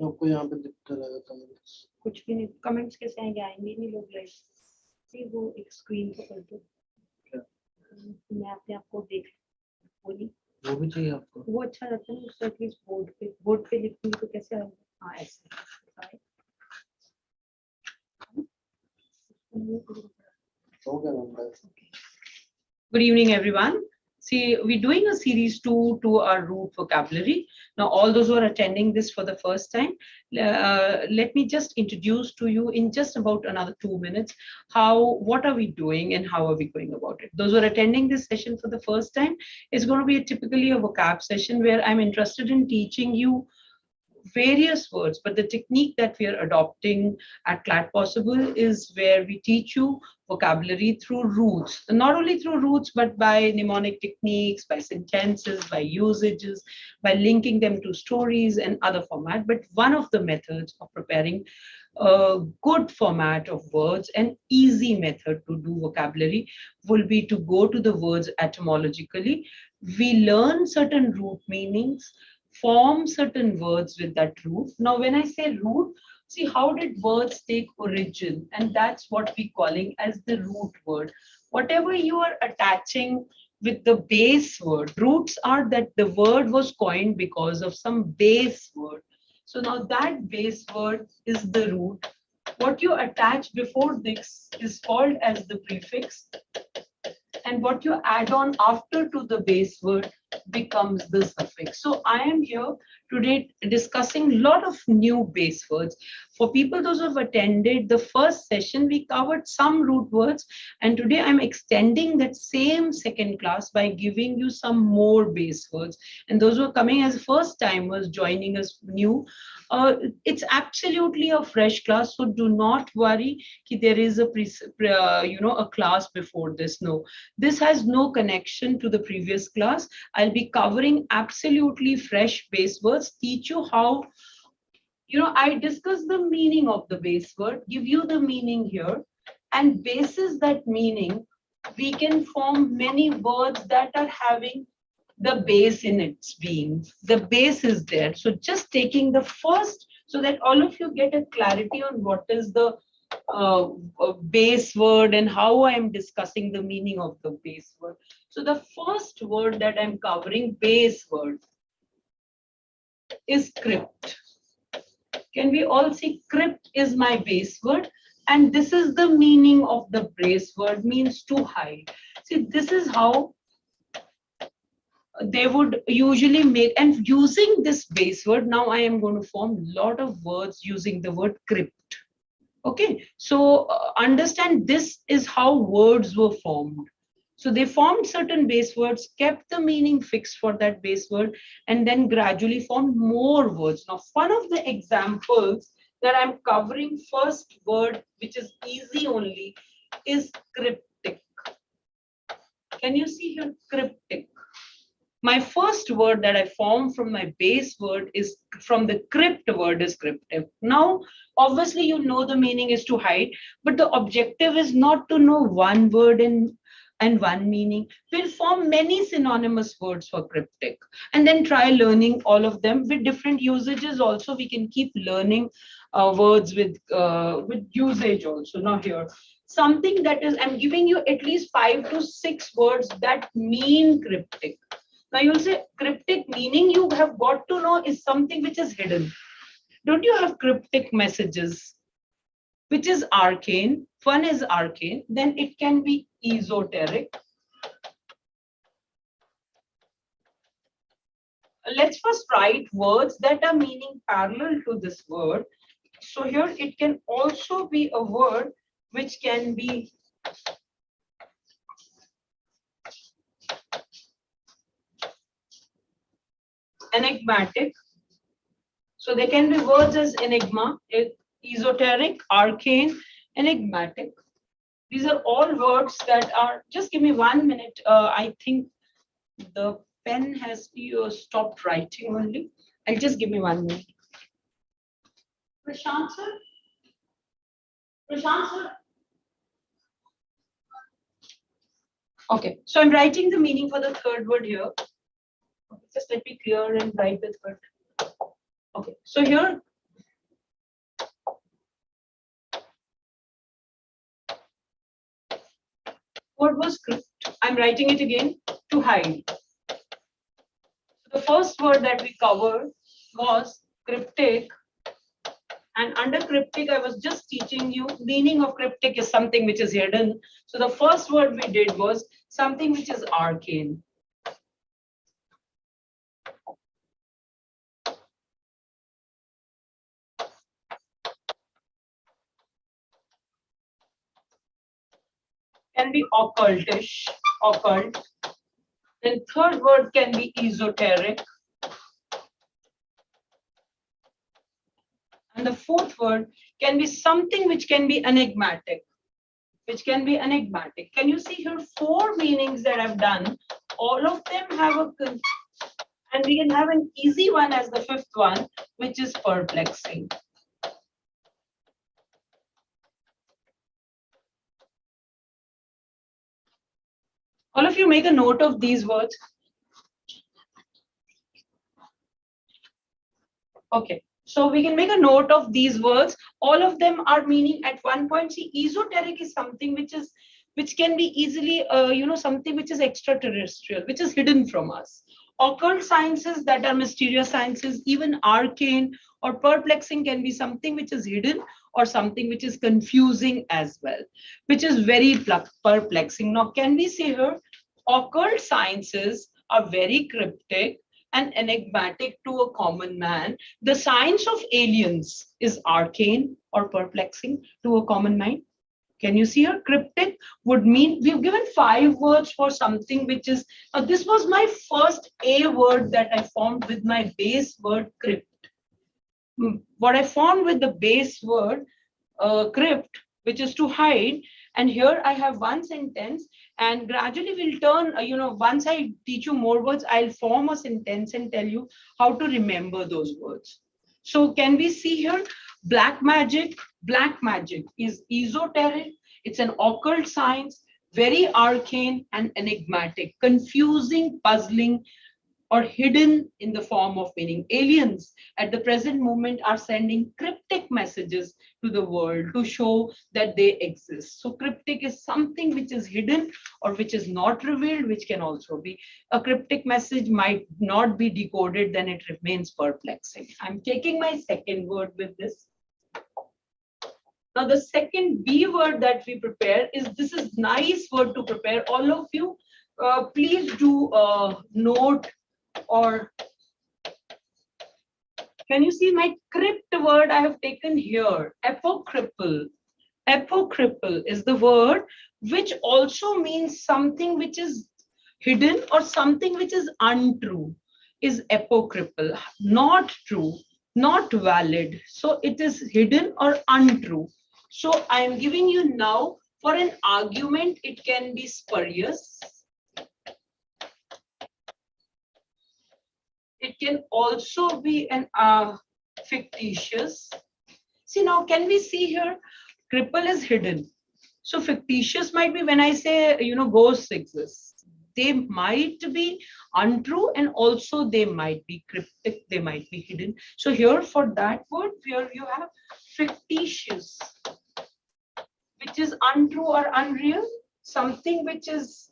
आपको यहाँ पे दिखता रहेगा कमेंट्स। कुछ भी नहीं, कमेंट्स कैसे आएंगे? आएंगे नहीं लोग लाइव। सी वो एक स्क्रीन को कर दो, मैं अपने आप को देख बोली। वो भी चाहिए आपको? वो अच्छा रहता है ना, उससे एटलीस्ट बोर्ड पे लिखूंगी तो कैसे आएगा? हाँ ऐसे हो गया number. Good evening, everyone. See, we're doing a series 2 to our root vocabulary. Now, all those who are attending this for the first time, let me just introduce to you in just about another 2 minutes what are we doing and how are we going about it. Those who are attending this session for the first time, it's going to be typically a vocab session where I'm interested in teaching you various words, but the technique that we are adopting at Clat Possible is where we teach you vocabulary through roots, not only through roots, but by mnemonic techniques, by sentences, by usages, by linking them to stories and other format. But one of the methods of preparing a good format of words, an easy method to do vocabulary, will be to go to the words etymologically. We learn certain root meanings, form certain words with that root. Now, when I say root, see how did words take origin, and that's what we're calling as the root word. Whatever you are attaching with the base word, roots are that the word was coined because of some base word. So now that base word is the root. What you attach before this is called as the prefix, and what you add on after to the base word becomes the suffix. So I am here today discussing a lot of new base words. For people, those who have attended the first session, we covered some root words, and today I'm extending that same second class by giving you some more base words. And those who are coming as first timers, joining us new, it's absolutely a fresh class, so do not worry that there is a class before this. No, this has no connection to the previous class. I'll be covering absolutely fresh base words, teach you how, I discuss the meaning of the base word, give you the meaning here, and basis that meaning, we can form many words that are having the base in its being. The base is there. So just taking the first, so that all of you get a clarity on what is the base word and how I am discussing the meaning of the base word. So the first word that I'm covering, base word, is crypt. Can we all see crypt is my base word? And this is the meaning of the base word, means to hide. See, this is how they would usually make, and using this base word, now I am going to form a lot of words using the word crypt. Okay, so understand this is how words were formed. So they formed certain base words, kept the meaning fixed for that base word, and then gradually formed more words. Now, one of the examples that I'm covering, first word, which is easy only, is cryptic. Can you see here, cryptic? My first word that I form from my base word is from the crypt word is cryptic. Now, obviously, you know the meaning is to hide, but the objective is not to know one word and one meaning. We'll form many synonymous words for cryptic and then try learning all of them with different usages. Also, we can keep learning words with usage also. Now here, something that is, I'm giving you at least 5 to 6 words that mean cryptic. Now you'll say cryptic meaning you have got to know is something which is hidden. Don't you have cryptic messages, which is arcane? One is arcane, then it can be esoteric. Let's first write words that are meaning parallel to this word. So here it can also be a word which can be enigmatic. So there can be words as enigma, esoteric, arcane, enigmatic. These are all words that are, just give me 1 minute. I think the pen has stopped writing only. I'll just give me 1 minute. Prashant sir? Prashant sir? Okay, so I'm writing the meaning for the third word here. Just let me clear and write the third. Okay, so here word was crypt. I'm writing it again, to hide. The first word that we covered was cryptic. And under cryptic, I was just teaching you meaning of cryptic is something which is hidden. So the first word we did was something which is arcane. Can be occultish, occult. Then third word can be esoteric. And the fourth word can be something which can be enigmatic. Can you see here 4 meanings that I've done? All of them have and we can have an easy one as the 5th one, which is perplexing. All of you make a note of these words. Okay. So we can make a note of these words. All of them are meaning at one point. See, esoteric is something which can be easily, something which is extraterrestrial, which is hidden from us. Occult sciences that are mysterious sciences, even arcane or perplexing can be something which is hidden or something which is confusing as well, which is very perplexing. Now, can we say here, occult sciences are very cryptic and enigmatic to a common man. The science of aliens is arcane or perplexing to a common mind. Can you see here? Cryptic would mean, we've given 5 words for something which is, this was my first A word that I formed with my base word crypt. What I formed with the base word crypt, which is to hide. And here I have one sentence, and gradually we'll turn, once I teach you more words, I'll form a sentence and tell you how to remember those words. So can we see here? Black magic is esoteric. It's an occult science, very arcane and enigmatic, confusing, puzzling, or hidden in the form of meaning. Aliens at the present moment are sending cryptic messages to the world to show that they exist. So cryptic is something which is hidden or which is not revealed, which can also be. A cryptic message might not be decoded, then it remains perplexing. I'm taking my second word with this. Now the second B word that we prepare is, this is nice word to prepare. All of you, please do note, or can you see my crypt word I have taken here? Apocryphal. Apocryphal is the word which also means something which is hidden or something which is untrue. Is apocryphal, not true, not valid. So it is hidden or untrue. So I am giving you now, for an argument, it can be spurious. It can also be an fictitious. See, now can we see here? Cripple is hidden. So fictitious might be when I say, ghosts exist. They might be untrue, and also they might be cryptic, they might be hidden. So here for that word, here you have fictitious, which is untrue or unreal. Something which is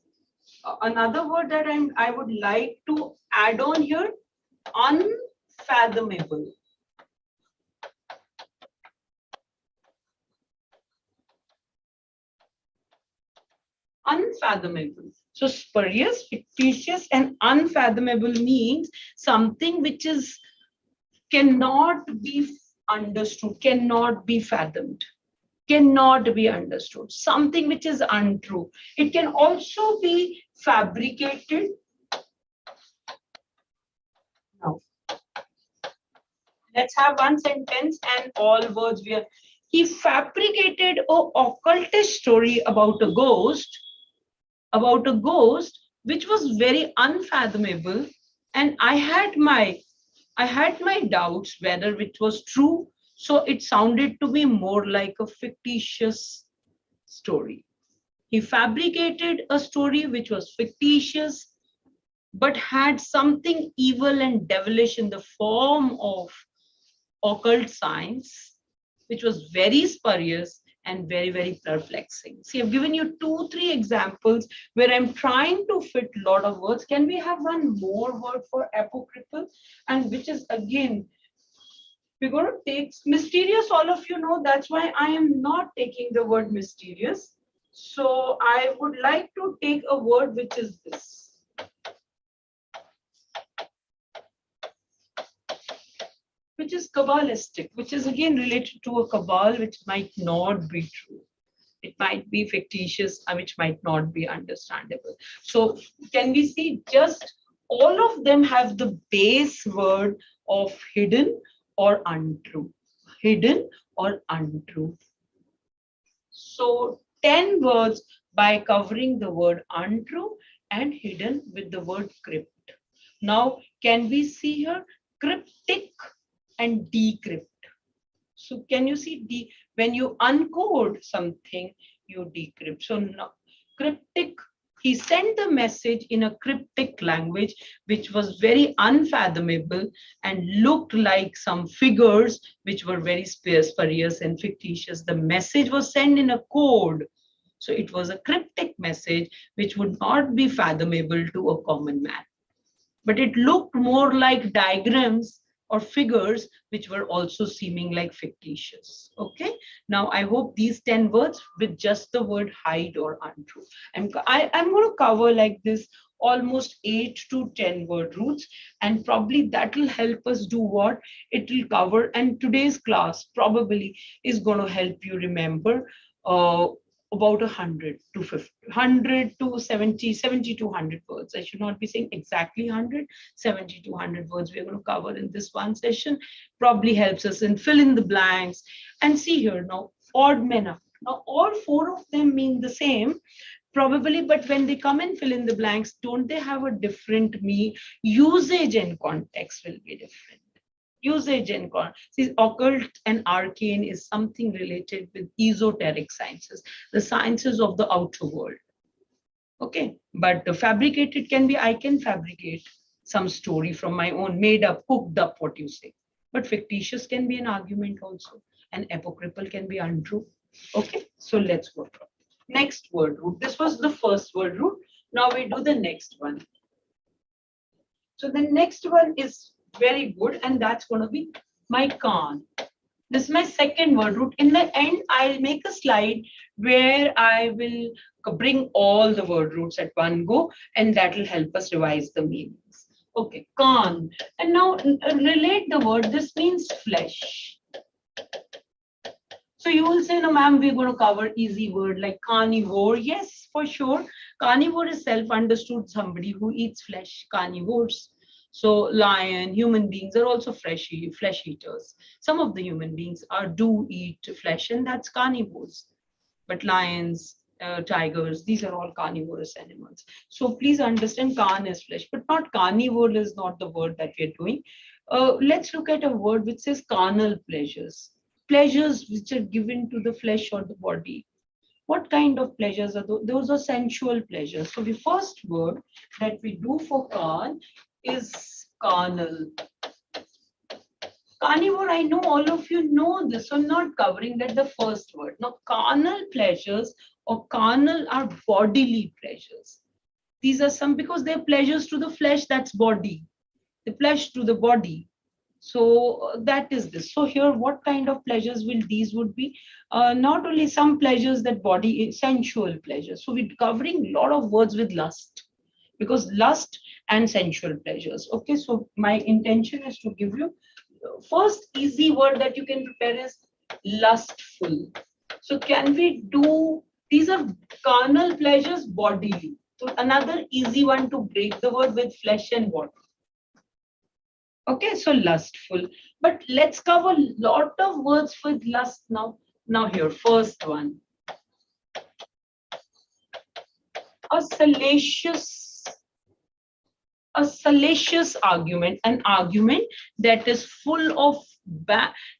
another word that I would like to add on here, unfathomable. Unfathomable. So spurious, fictitious, and unfathomable means something which cannot be understood, cannot be fathomed, cannot be understood. Something which is untrue. It can also be fabricated. Now, let's have one sentence and all words. He fabricated an occultist story about a ghost which was very unfathomable, and I had my doubts whether it was true. So it sounded to be more like a fictitious story. He fabricated a story which was fictitious but had something evil and devilish in the form of occult science, which was very spurious and very, very perplexing. See, I've given you 2-3 examples where I'm trying to fit a lot of words. Can we have one more word for apocryphal? And which is again, we're going to take mysterious, all of you know, that's why I am not taking the word mysterious. So I would like to take a word which is this. Which is Kabbalistic, which is again related to a Kabbal, which might not be true. It might be fictitious, which might not be understandable. So can we see just all of them have the base word of hidden or untrue. Hidden or untrue. So 10 words by covering the word untrue and hidden with the word crypt. Now, can we see here cryptic and decrypt? So can you see when you uncode something, you decrypt. So now, cryptic, he sent the message in a cryptic language, which was very unfathomable and looked like some figures which were very spurious and fictitious. The message was sent in a code. So it was a cryptic message which would not be fathomable to a common man. But it looked more like diagrams or figures which were also seeming like fictitious. Okay, now I hope these 10 words with just the word hide or untrue. I'm going to cover like this almost 8 to 10 word roots, and probably that will help us do what it will cover. And today's class probably is going to help you remember about 100 to 50, 100 to 70, 70 to 100 words. I should not be saying exactly 100, 70 to 100 words we're going to cover in this one session. Probably helps us in fill in the blanks. And see here now, odd men up. Now all 4 of them mean the same, probably, but when they come and fill in the blanks, don't they have a different usage and context will be different. Usage and see, occult and arcane is something related with esoteric sciences, the sciences of the outer world. Okay, but the fabricated can be, I can fabricate some story from my own, made up, cooked up, what you say. But fictitious can be an argument also, and apocryphal can be untrue. Okay, so let's go for next word root. This was the first word root. Now we do the next one. So the next one is very good, and that's going to be my Khan. This is my second word root. In the end, I'll make a slide where I will bring all the word roots at one go, and that will help us revise the meanings. Okay, Khan. And now relate the word. This means flesh. So you will say, no, ma'am, we're going to cover easy word like carnivore. Yes, for sure. Carnivore is self-understood, somebody who eats flesh, carnivores. So lion, human beings are also flesh eaters. Some of the human beings do eat flesh, and that's carnivores. But lions, tigers, these are all carnivorous animals. So please understand, Khan is flesh, but not carnivore is not the word that we're doing. Let's look at a word which says carnal pleasures. Pleasures which are given to the flesh or the body. What kind of pleasures are those? Those are sensual pleasures. So the first word that we do for Khan is carnal. Carnivore, I know all of you know this, so I'm not covering that the first word. Now, carnal pleasures or carnal are bodily pleasures. These are some, because they're pleasures to the flesh, that's body. The flesh to the body. So that is this. So here, what kind of pleasures will these would be? Not only some pleasures that body, sensual pleasures. So we're covering a lot of words with lust, because lust and sensual pleasures. Okay, so my intention is to give you first easy word that you can prepare is lustful. So can we do, these are carnal pleasures bodily. So another easy one to break the word with flesh and water. Okay, so lustful. But let's cover a lot of words with lust now. Now here, first one. A salacious argument, an argument that is full of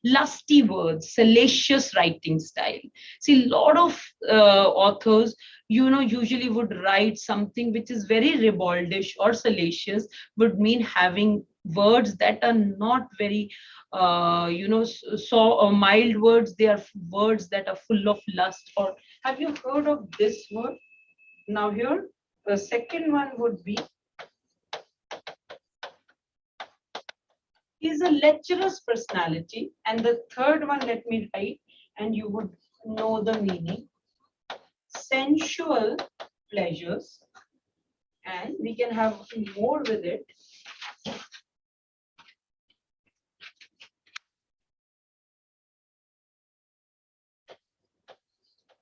lusty words, salacious writing style. See, a lot of authors, usually would write something which is very ribaldish or salacious, would mean having words that are not very, so mild words. They are words that are full of lust. Or have you heard of this word? Now here, the second one would be, he is a lecherous personality. And the third one, let me write, and you would know the meaning. Sensual pleasures. And we can have more with it.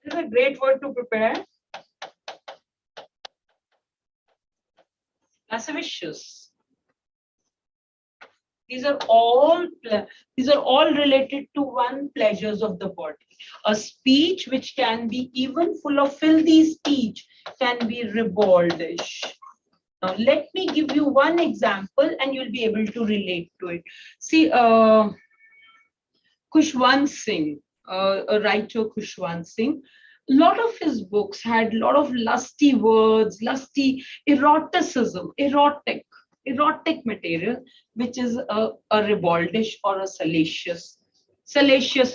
This is a great word to prepare. Lascivious. These are all related to one, pleasures of the body. A speech which can be even full of filthy speech can be ribaldish. Now let me give you one example and you'll be able to relate to it. See, Khushwant Singh, a writer, Khushwant Singh, a lot of his books had a lot of lusty words, lusty eroticism, erotic material, which is a ribaldish or a salacious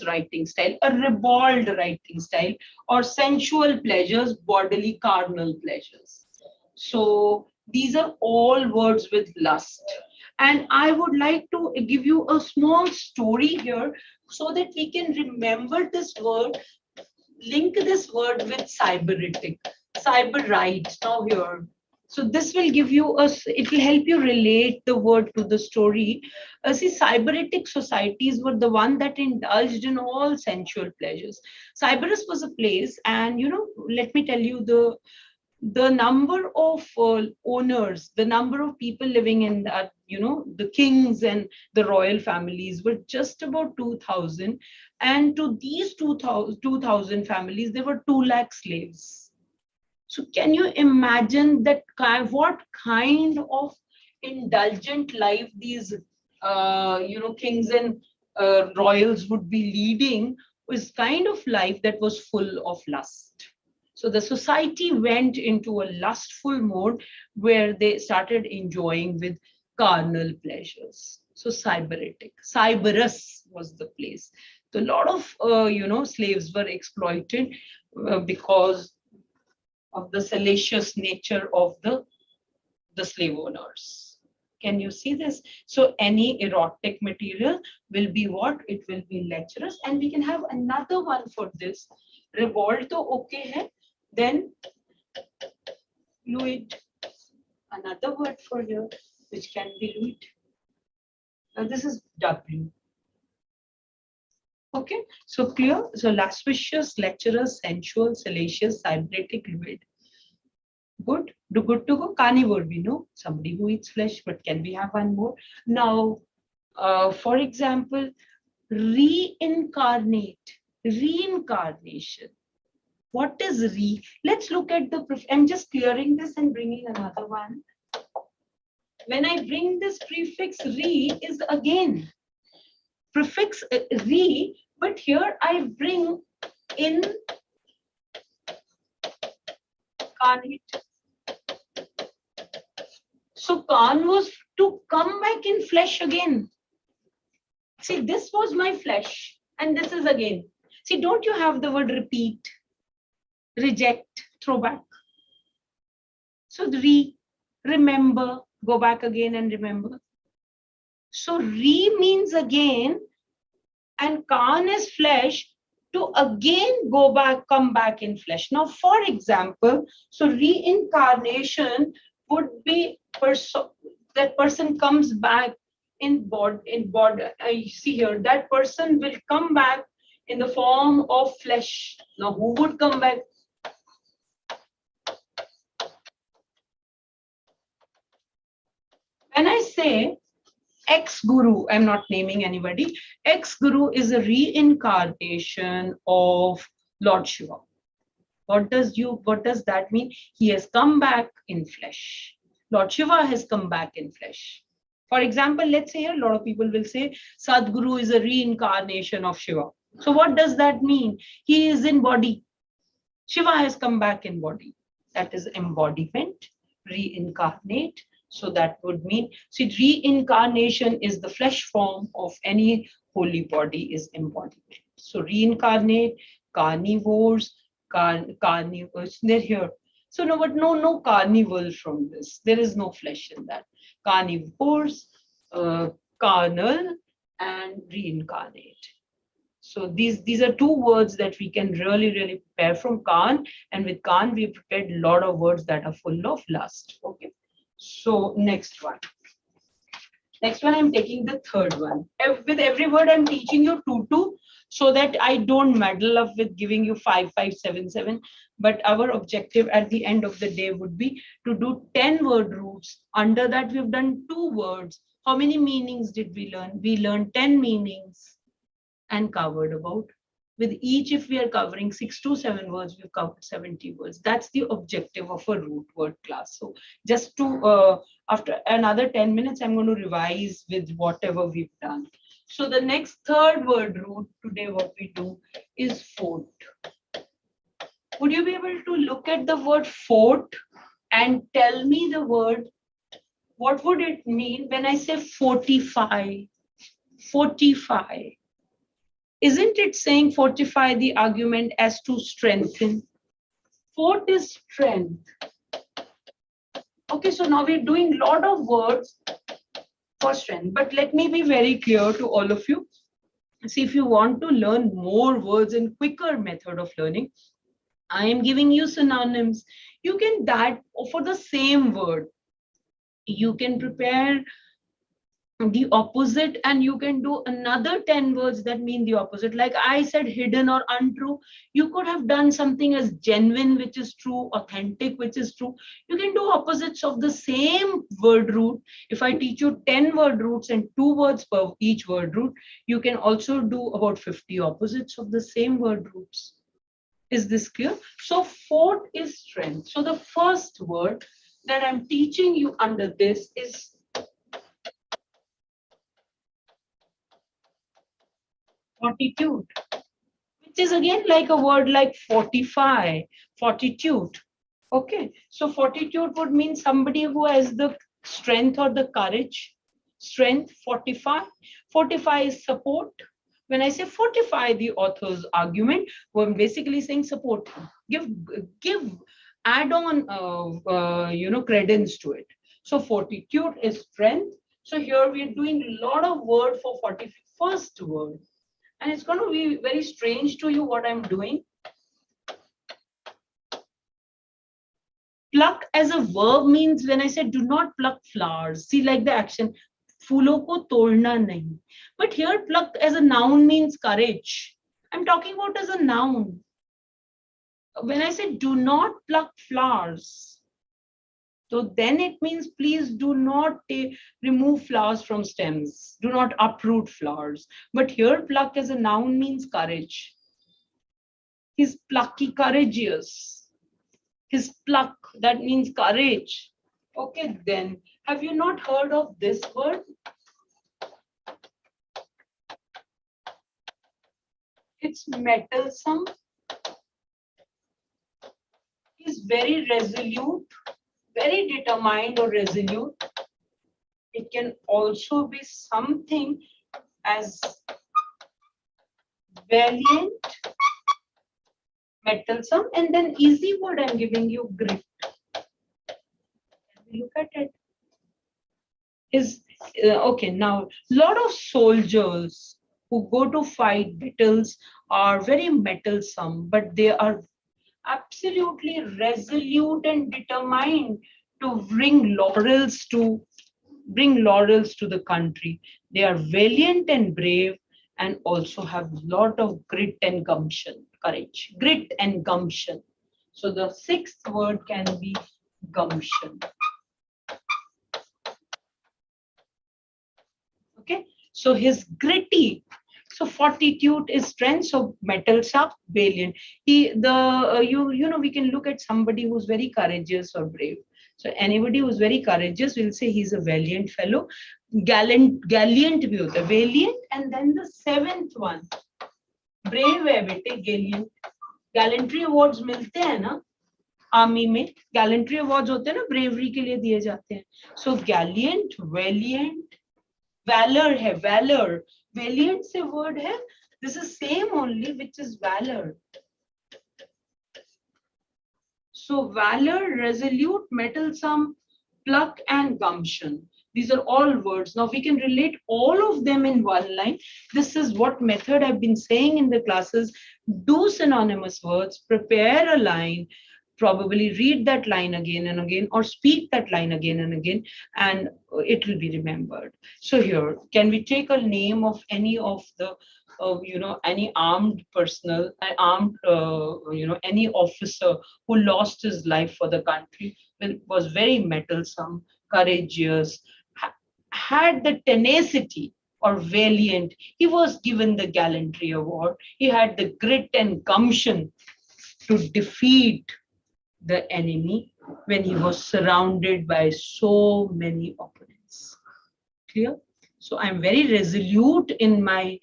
writing style, a ribald writing style, or sensual pleasures, bodily carnal pleasures. So these are all words with lust. And I would like to give you a small story here so that we can remember this word, link this word with cyberitic, cyberite. Now here, so this will give you it will help you relate the word to the story. See, cyberitic societies were the one that indulged in all sensual pleasures. Cyberus was a place, and let me tell you, the number of owners, the number of people living in that, the kings and the royal families were just about 2,000. And to these 2,000 families, there were 2 lakh slaves. So can you imagine that what kind of indulgent life these, kings and royals would be leading? Was kind of life that was full of lust. So the society went into a lustful mode where they started enjoying with carnal pleasures. So Cyberus was the place. So a lot of, slaves were exploited because of the salacious nature of the slave owners. Can you see this? So any erotic material will be what? It will be lecherous. And we can have another one for this. Revolt to okay hai. Then lewd, another word for here, which can be lewd. Now this is W. Okay, so clear. So lascivious, lecherous, sensual, salacious, cyberitic, lewd. Good. Do good to go. Carnivore, we know, somebody who eats flesh, but can we have one more? Now, for example, reincarnate, reincarnation. What is Let's look at I'm just clearing this and bringing another one. When I bring this prefix is again prefix but here I bring in carnate. So Khan was to come back in flesh again. See, this was my flesh and this is again. See, don't you have the word repeat? Reject, throw back. So remember, go back again and remember. So means again, and Khan is flesh, to again go back, come back in flesh. Now, for example, so reincarnation would be that person comes back in body. I see here that person will come back in the form of flesh. Now, who would come back? When I say ex-guru, I'm not naming anybody. Ex-guru is a reincarnation of Lord Shiva. What does that mean? He has come back in flesh. Lord Shiva has come back in flesh. For example, let's say here, a lot of people will say Sadguru is a reincarnation of Shiva. So what does that mean? He is in body. Shiva has come back in body. That is embodiment, reincarnate. So that would mean, see, reincarnation is the flesh form of any holy body is embodiment. So reincarnate, carnivores, carnivores, they're here. So no, but no carnival from this. There is no flesh in that. Carnivores, carnal, and reincarnate. So these are two words that we can really prepare from Khan, and with Khan we prepared a lot of words that are full of lust. Okay. So next one. Next one, I'm taking the third one. With every word, I'm teaching you 2, so that I don't muddle up with giving you 5, 5, 7, 7. But our objective at the end of the day would be to do 10 word roots. Under that, we've done 2 words. How many meanings did we learn? We learned 10 meanings and covered about. With each, if we are covering 6 to 7 words, we've covered 70 words. That's the objective of a root word class. So just to, after another 10 minutes, I'm going to revise with whatever we've done. So the next third word root today, what we do is fort. Would you be able to look at the word fort and tell me the word? What would it mean when I say fortify? Fortify. Isn't it saying fortify the argument as to strengthen? Fort is strength. Okay, so now we're doing a lot of words for strength. But let me be very clear to all of you. See, if you want to learn more words in quicker method of learning, I am giving you synonyms. You can that for the same word. You can prepare the opposite, and you can do another 10 words that mean the opposite. Like I said, hidden or untrue. You could have done something as genuine, which is true, authentic, which is true. You can do opposites of the same word root. If I teach you 10 word roots and 2 words per each word root, you can also do about 50 opposites of the same word roots. Is this clear? So fort is strength. So the first word that I'm teaching you under this is fortitude, which is again like a word like fortify, fortitude. Okay, so fortitude would mean somebody who has the strength or the courage. Strength, fortify. Fortify is support. When I say fortify the author's argument, we're basically saying support. Give add on credence to it. So fortitude is strength. So here we're doing a lot of word for 41st word. And it's going to be very strange to you what I'm doing. Pluck as a verb means when I say do not pluck flowers. See, like the action, फूलों को तोड़ना नहीं. But here pluck as a noun means courage. I'm talking about as a noun. When I say do not pluck flowers, so then it means please do not remove flowers from stems. Do not uproot flowers. But here pluck as a noun means courage. He's plucky, courageous. His pluck, that means courage. Okay, then have you not heard of this word? It's mettlesome. He's very resolute, very determined or resolute. It can also be something as valiant, mettlesome, and then easy word I'm giving you, grit. Look at it. Okay, now a lot of soldiers who go to fight battles are very mettlesome, but they are absolutely resolute and determined to bring laurels to the country. They are valiant and brave, and also have a lot of grit and gumption, courage, grit and gumption. So the 6th word can be gumption. Okay, so his gritty. So fortitude is strength. So mettlesome, valiant. We can look at somebody who's very courageous or brave. So anybody who's very courageous, we'll say he's a valiant fellow. Gallant भी होता है, valiant. And then the 7th one, brave है बेटे, gallant. Gallantry awards मिलते हैं ना? Army में gallantry awards होते हैं ना, ब्रेवरी के लिए दिए जाते हैं. सो गैलियंट, वेलियंट, वैलर है, वैलर, वेलियंट से वर्ड है, this is same only which is valor. So valor, resolute, mettlesome, pluck and gumption. These are all words. Now we can relate all of them in one line. This is what method I've been saying in the classes. Do synonymous words, prepare a line, probably read that line again and again, or speak that line again and again, and it will be remembered. So here, can we take a name of any of the any armed personnel, any officer who lost his life for the country, was very mettlesome, courageous, had the tenacity, or valiant. He was given the gallantry award. He had the grit and gumption to defeat the enemy when he was surrounded by so many opponents. Clear? So I'm very resolute in my,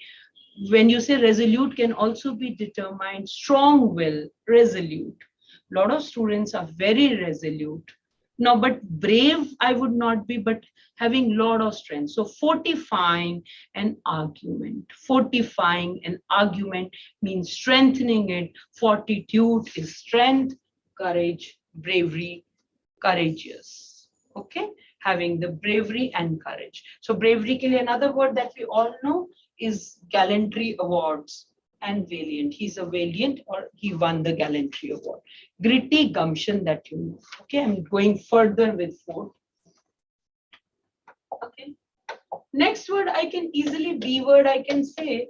when you say resolute, can also be determined, strong will, resolute. A lot of students are very resolute. No, but brave I would not be, but having lot of strength. So fortifying an argument. Fortifying an argument means strengthening it. Fortitude is strength, courage, bravery, courageous. Okay, having the bravery and courage. So bravery ke liye another word that we all know is gallantry awards. And valiant, he's a valiant, or he won the gallantry award. Gritty, gumption, that you know. Okay, I'm going further with 4. Okay, next word I can easily, B word I can say.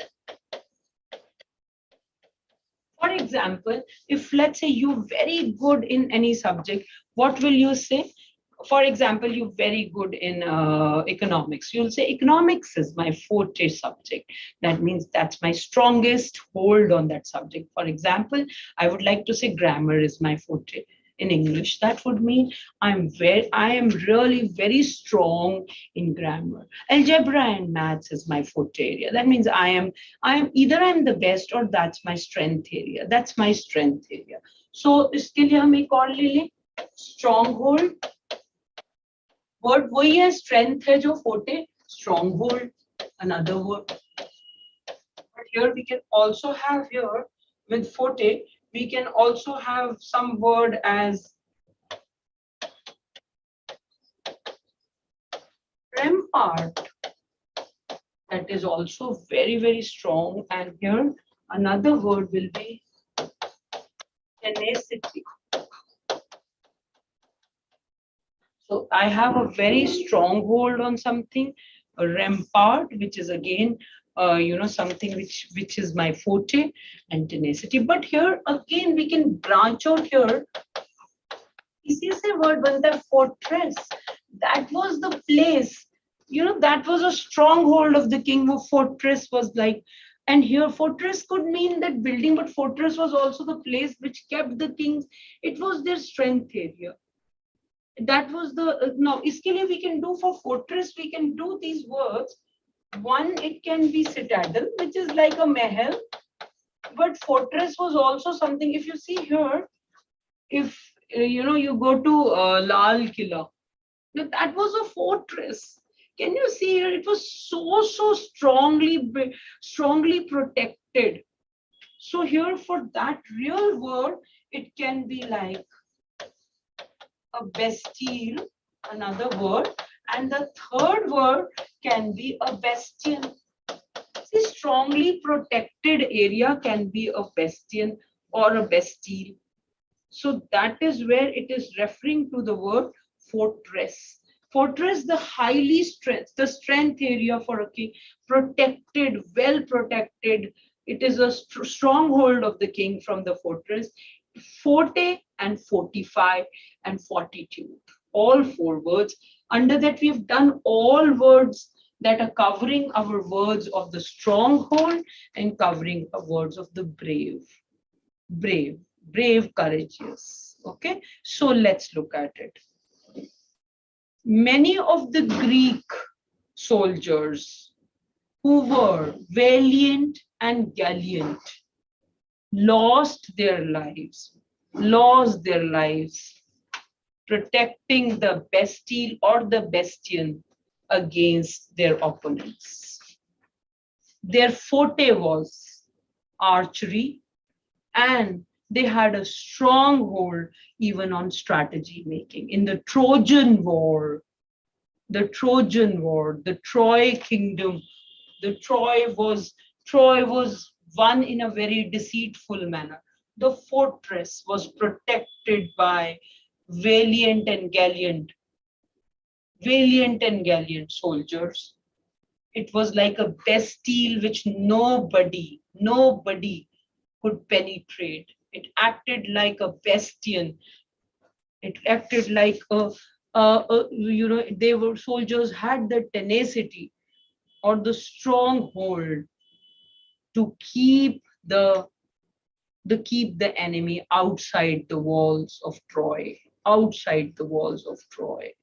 For example, if let's say you're very good in any subject, what will you say? For example, you're very good in economics. You'll say economics is my forte subject. That means that's my strongest hold on that subject. For example, I would like to say grammar is my forte in English. That would mean I am really very strong in grammar. Algebra and maths is my forte area. That means I am either I'm the best or that's my strength area. That's my strength area. So iske liye hum ek aur le le, stronghold. Word वही है, strength है जो forte, stronghold, another word. But here we can also have here with forte, we can also have some word as rampart. That is also very, very strong. And here another word will be tenacity. So I have a very strong hold on something, a rampart, which is again, something which is my forte, and tenacity. But here again, we can branch out here. इसी से word बनता है fortress. That was the place, that was a stronghold of the king. Who fortress was like, and here fortress could mean that building, but fortress was also the place which kept the kings. It was their strength area. That was the now iske liye we can do for fortress, we can do these words. One, it can be citadel, which is like a mahal, but fortress was also something. If you see here, if you go to Lal Killa, that was a fortress. Can you see here? It was so strongly protected. So here for that real word, it can be like a bastille, another word, and the third word can be a bastion. See, strongly protected area can be a bastion or a bastille. So that is where it is referring to the word fortress. Fortress, the highly strength, the strength area for a king, protected, well protected. It is a stronghold of the king from the fortress. Forte and fortify and fortitude, all 4 words. Under that, we've done all words that are covering our words of the stronghold and covering our words of the brave, courageous. Okay, so let's look at it. Many of the Greek soldiers who were valiant and gallant lost their lives lost their lives protecting the Bastille or the Bastion against their opponents. Their forte was archery, and they had a strong hold even on strategy making. In the Trojan War, the Troy kingdom, Troy was won in a very deceitful manner. The fortress was protected by valiant and gallant, soldiers. It was like a Bastille which nobody could penetrate. It acted like a bastion. It acted like they were soldiers had the tenacity or the stronghold to keep the enemy outside the walls of Troy. Outside the walls of Troy.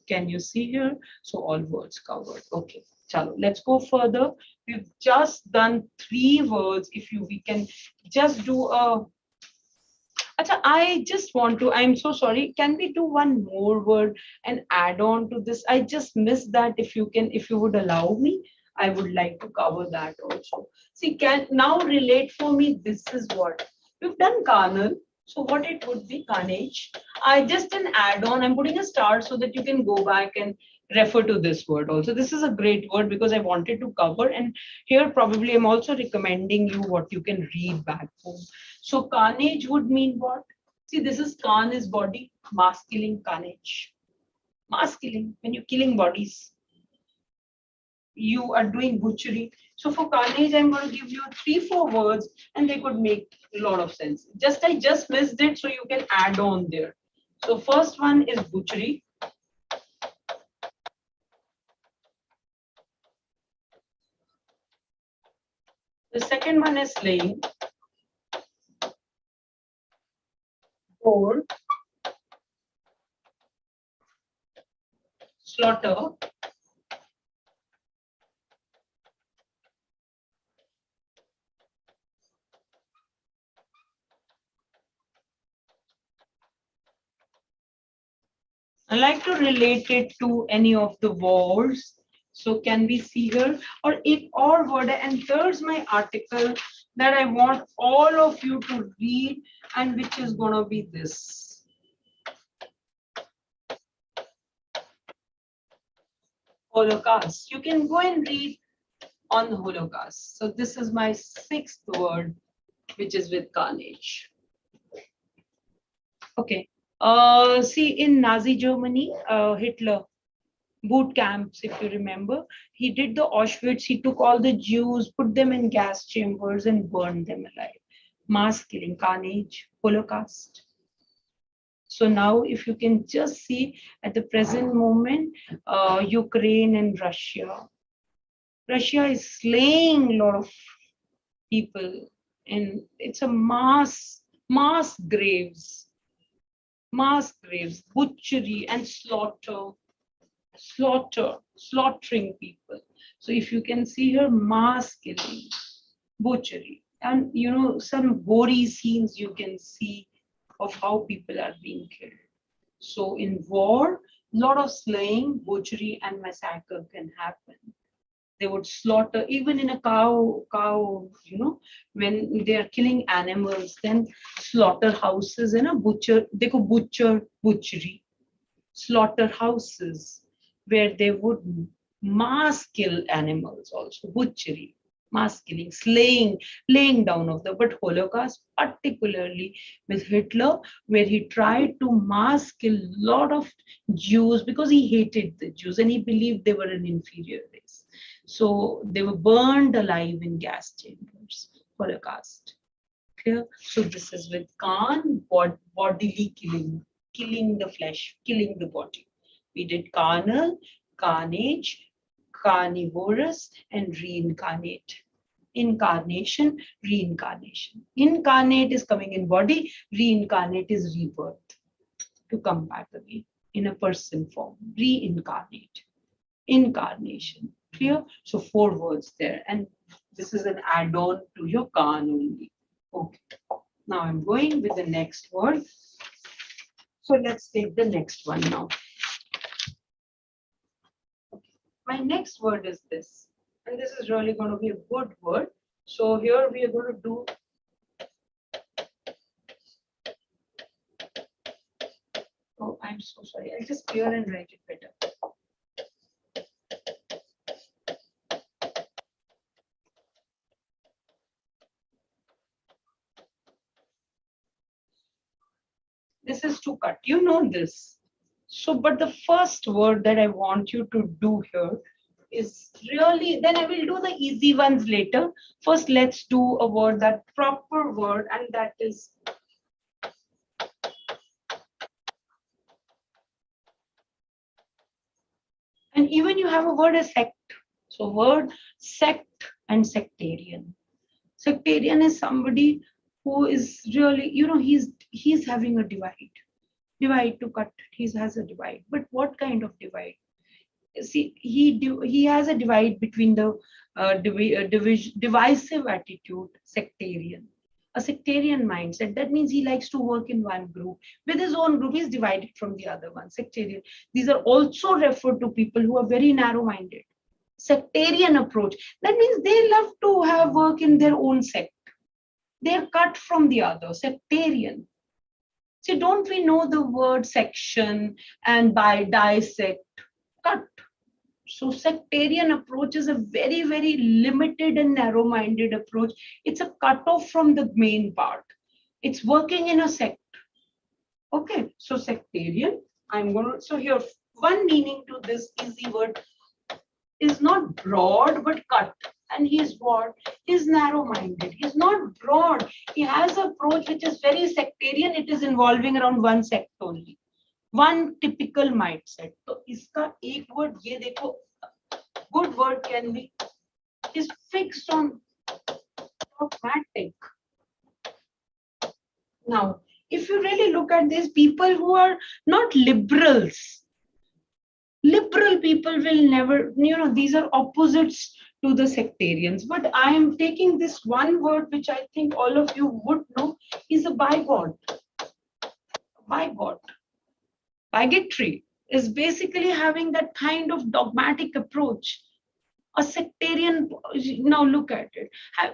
Can you see here? So all words covered. Okay. Chalo, let's go further. We've just done 3 words. We can just do a. Acha, I just want to. I'm so sorry. Can we do one more word and add on to this? I just missed that. If you would allow me, I would like to cover that also. See, can now relate for me. This is what we've done. Carnal. So what it would be, carnage. I just an add on. I'm putting a star so that you can go back and refer to this word also. This is a great word because I wanted to cover, and here probably I'm also recommending you what you can read back home. So carnage would mean what? See, this is Khan is body, mass killing, carnage. Mass killing, when you're killing bodies, you are doing butchery. So for carnage, I'm going to give you 3-4 words and they could make a lot of sense. I just missed it, so you can add on there. So first one is butchery. The second one is slaying. Or slaughter. I like to relate it to any of the wars. So can we see here? Or if or word, and there's my article that I want all of you to read, and which is going to be this. Holocaust. You can go and read on the Holocaust. So this is my 6th word, which is with carnage. Okay. See, in Nazi Germany, Hitler, boot camps, if you remember, he did the Auschwitz. He took all the Jews, put them in gas chambers and burned them alive. Mass killing, carnage, Holocaust. So now if you can just see at the present moment, Ukraine and Russia. Russia is slaying a lot of people, and it's a mass graves, butchery and slaughtering people. So if you can see here, mass killing, butchery, and some gory scenes you can see of how people are being killed. So in war, a lot of slaying, butchery, and massacre can happen. They would slaughter, even in a cow, when they are killing animals, then slaughterhouses and they could butchery, slaughterhouses where they would mass kill animals also, butchery, mass killing, slaying, laying down of but Holocaust, particularly with Hitler, where he tried to mass kill a lot of Jews because he hated the Jews and he believed they were an inferior race. So they were burned alive in gas chambers, Holocaust. Clear? So this is with Khan, bodily killing the flesh, killing the body. We did carnal, carnage, carnivorous, and reincarnate. Incarnation, reincarnation. Incarnate is coming in body, reincarnate is rebirth, to come back again in a person form. Reincarnate, incarnation. Clear? So 4 words there, and this is an add-on to your Khan only. Okay. Now I'm going with the next word. So let's take the next one now. My next word is this, and this is really going to be a good word. So here we are going to do oh, I'm so sorry. I'll just clear and write it better. This is to cut. You know this. So, but the first word that I want you to do here is really, then I will do the easy ones later. First, let's do a word, that proper word, and that is and even you have a word as sect. So word sect and sectarian. Sectarian is somebody who is really, he's having a divide to cut. He has a divide, but what kind of divide? See, he has a divide between the divisive attitude, sectarian, a sectarian mindset. That means he likes to work in one group. With his own group, he's divided from the other one. Sectarian. These are also referred to people who are very narrow-minded. Sectarian approach. That means they love to have work in their own sect. They're cut from the other. Sectarian. See, don't we know the word section and by dissect? Cut. So sectarian approach is a very, very limited and narrow-minded approach. It's a cutoff from the main part. It's working in a sect. Okay, so sectarian. So here, one meaning to this easy word is not broad, but cut. And he's what? He's narrow-minded. He's not broad. He has an approach which is very sectarian. It is involving around one sect only. One typical mindset. So, iska ek word ye dekho, good word can be is fixed on dogmatic. Now, if you really look at these people who are not liberals, liberal people will never, these are opposites to the sectarians. But I am taking this one word which I think all of you would know is a bigot. Bigot. Bigotry is basically having that kind of dogmatic approach. A sectarian. Now look at it.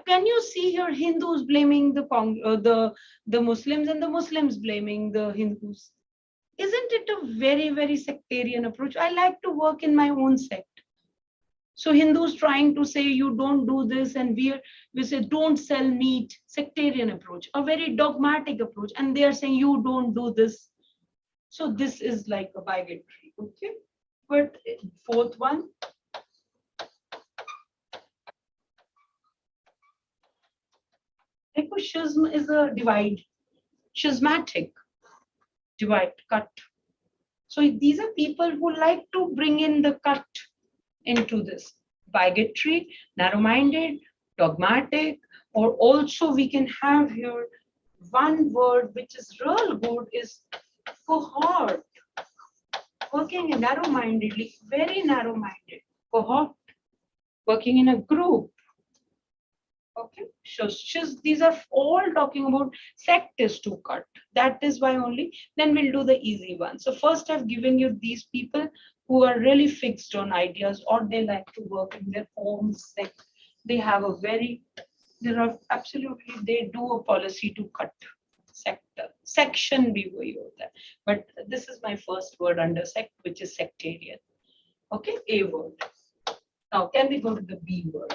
Can you see here Hindus blaming the Muslims and the Muslims blaming the Hindus? Isn't it a very, very sectarian approach? I like to work in my own sect. So Hindus trying to say you don't do this, and we say don't sell meat. Sectarian approach, a very dogmatic approach, and they are saying you don't do this. So this is like a bigotry. Okay, but fourth one. Schism is a divide, schismatic, divide, cut. So these are people who like to bring in the cut into this. Bigotry, narrow-minded, dogmatic, or also we can have here one word which is real good is cohort. Working narrow-mindedly, very narrow-minded. Cohort, working in a group. Okay, so these are all talking about sect is to cut. That is why only. Then we'll do the easy one. So first I've given you these people who are really fixed on ideas, or they like to work in their own sect. They have a very, they do a policy to cut. Sector, section be that. But this is my first word under sect, which is sectarian. Okay, A word. Now can we go to the B word?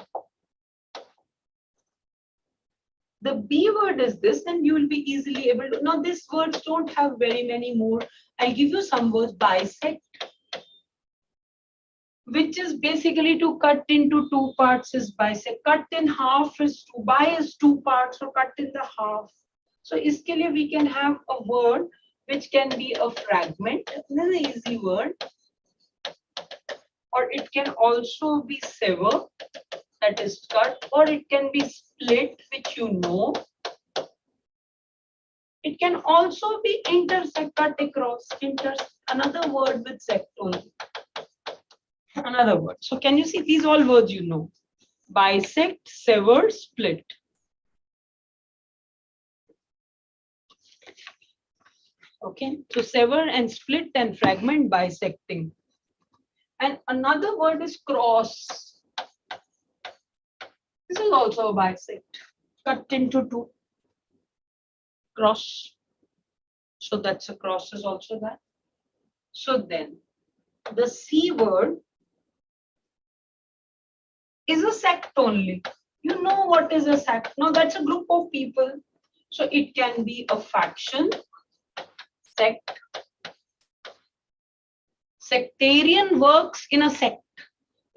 The B word is this, and you will be easily able to. Now, these words don't have very many more. I'll give you some words. Bisect, which is basically to cut into two parts, is bisect. Cut in half is two. Bi is two parts, so cut in the half. So, iske liye we can have a word which can be a fragment. This is an easy word. Or it can also be sever, that is cut, or it can be split, which you know. It can also be intersect, cut across, another word with sect only. Another word. So can you see these all words you know? Bisect, sever, split. Okay, so sever and split and fragment, bisecting. And another word is cross. This is also a bisect, cut into two, cross. So that's a cross is also that. So then the C word is a sect only. You know what is a sect? Now that's a group of people. So it can be a faction, sect. Sectarian works in a sect,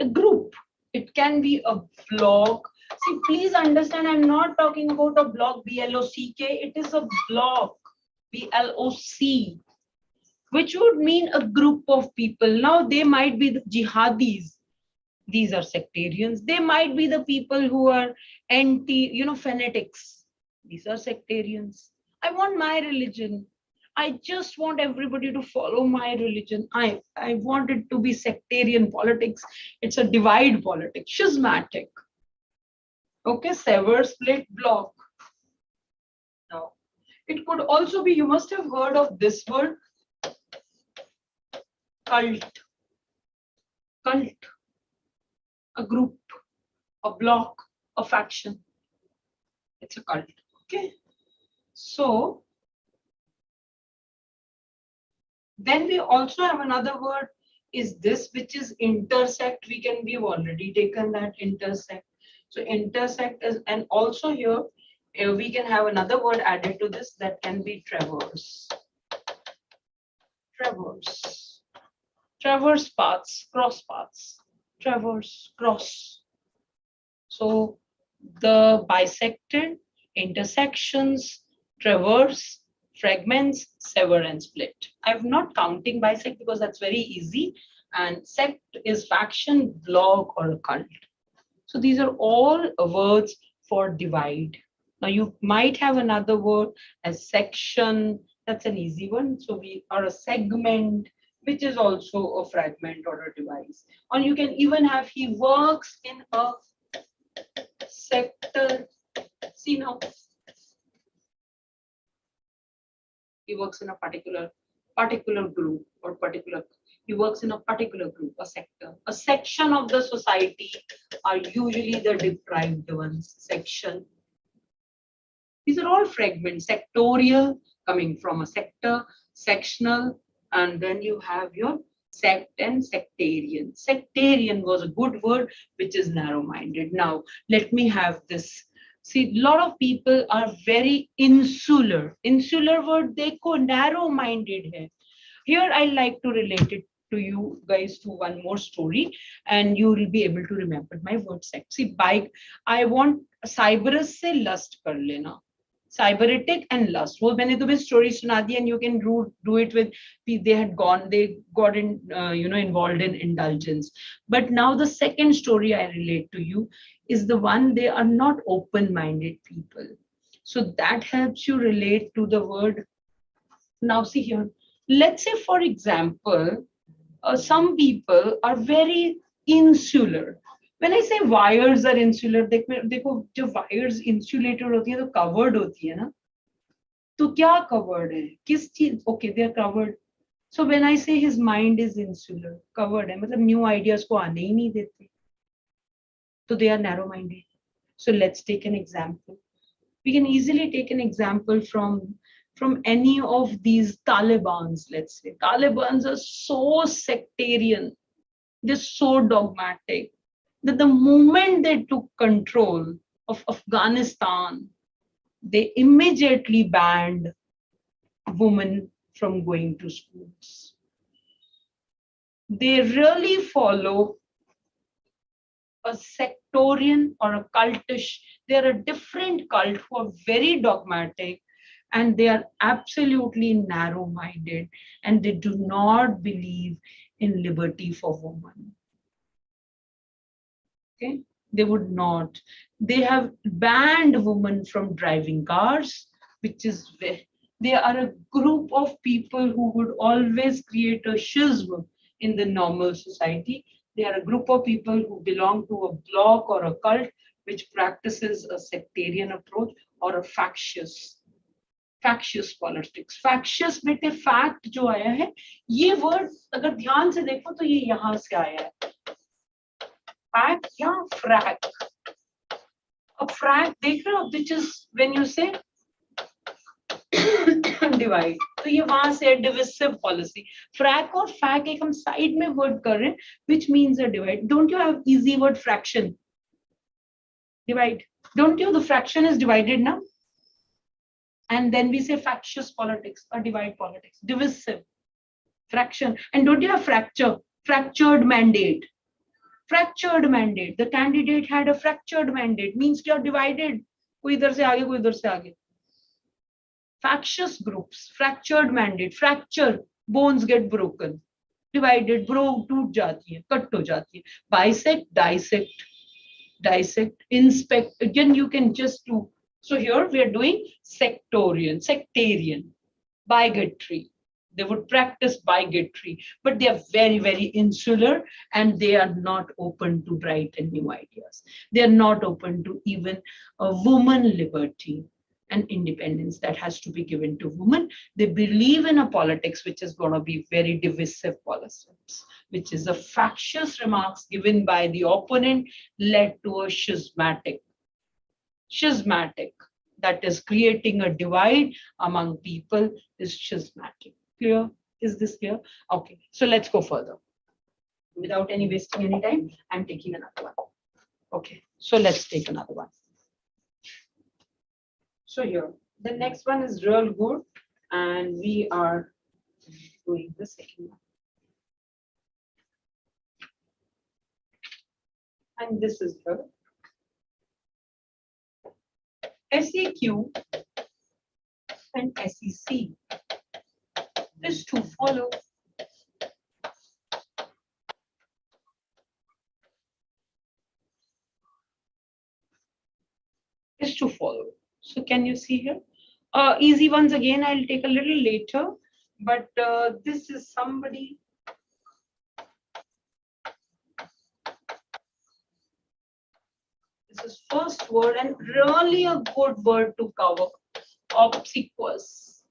a group. It can be a block. See, please understand, I'm not talking about a block, B-L-O-C-K. It is a block, B-L-O-C, which would mean a group of people. Now, they might be the jihadis. These are sectarians. They might be the people who are fanatics. These are sectarians. I want my religion. I just want everybody to follow my religion. I want it to be sectarian politics. It's a divide politics, schismatic. Okay, sever, split, block. Now, it could also be, you must have heard of this word, cult. Cult. A group, a block, a faction. It's a cult. Okay. So, then we also have another word is this, which is intersect. We've already taken that, intersect. So intersect is, and also here we can have another word added to this that can be traverse. Traverse. Traverse paths, cross paths. Traverse, cross. So the bisected, intersections, traverse, fragments, sever and split. I'm not counting bisect because that's very easy. And sect is faction, block, or a cult. So these are all words for divide. Now you might have another word as section. That's an easy one. So we are a segment, which is also a fragment or a device. Or you can even have he works in a sector. See now. He works in a particular group or particular. He works in a particular group, a sector. A section of the society are usually the deprived ones. Section. These are all fragments. Sectorial coming from a sector, sectional, and then you have your sect and sectarian. Sectarian was a good word, which is narrow-minded. Now, let me have this. See, a lot of people are very insular. Insular word, dekho, narrow-minded hai. Here, I like to relate it to you guys to one more story, and you will be able to remember my word sect. See, bike, I want Cyberus se lust kar lena. Cyberitic and lust. वो मैंने तुम्हें story सुना दी, and you can do it with they got in involved in indulgence. But now the second story I relate to you is the one they are not open-minded people. So that helps you relate to the word. Now see here. Let's say for example, some people are very insular. When I say wires are insular, देखो जब wires insulated होती है तो covered होती है ना, तो क्या covered है, किस चीज, okay they are covered. So when I say his mind is insular, covered है, मतलब new ideas को आने ही नहीं देते, so they are narrow-minded. So let's take an example. We can easily take an example from any of these Talibans. Let's say Talibans are so sectarian, they're so dogmatic, that the moment they took control of Afghanistan, they immediately banned women from going to schools. They really follow a sectarian or a cultish. They're a different cult who are very dogmatic, and they are absolutely narrow-minded, and they do not believe in liberty for women. Okay, they would not. They have banned women from driving cars, which is they are a group of people who would always create a schism in the normal society. They are a group of people who belong to a bloc or a cult which practices a sectarian approach or a factious. Factious politics. Factious बेटे fact जो आया है, ये word अगर ध्यान से देखो तो ये यहाँ से आया है. Fact या frac. अब frac देख रहे हो, which is when you say divide. तो ये वहां से divisive policy. Frac और fac एक हम side में word कर रहे हैं, which means a divide. Don't you have easy word fraction? Divide. Don't you? The fraction is divided now. And then we say factious politics or divide politics, divisive, fraction. And don't you have fracture? Fractured mandate. Fractured mandate. The candidate had a fractured mandate, means you're divided. कोई इधर से आगे, कोई इधर से आगे. Factious groups, fractured mandate, fracture, bones get broken. Divided, टूट जाती है, कट हो जाती है. Bisect, dissect, inspect. Again, you can just do. So here we are doing sectarian, bigotry. They would practice bigotry, but they are very, very insular and they are not open to bright and new ideas. They are not open to even a woman liberty and independence that has to be given to women. They believe in a politics which is going to be very divisive politics, which is a factious remarks given by the opponent led to a schismatic, that is creating a divide among people is schismatic. Clear? Is this clear? Okay, so let's go further. Without any wasting any time, I'm taking another one. Okay, so let's take another one. So here, the next one is real good, and we are doing the second one. And this is the SEQ and SEC is to follow. Is to follow. So can you see here? Easy ones again, I'll take a little later, but this is somebody. This is first word and really a good word to cover. Obsequious.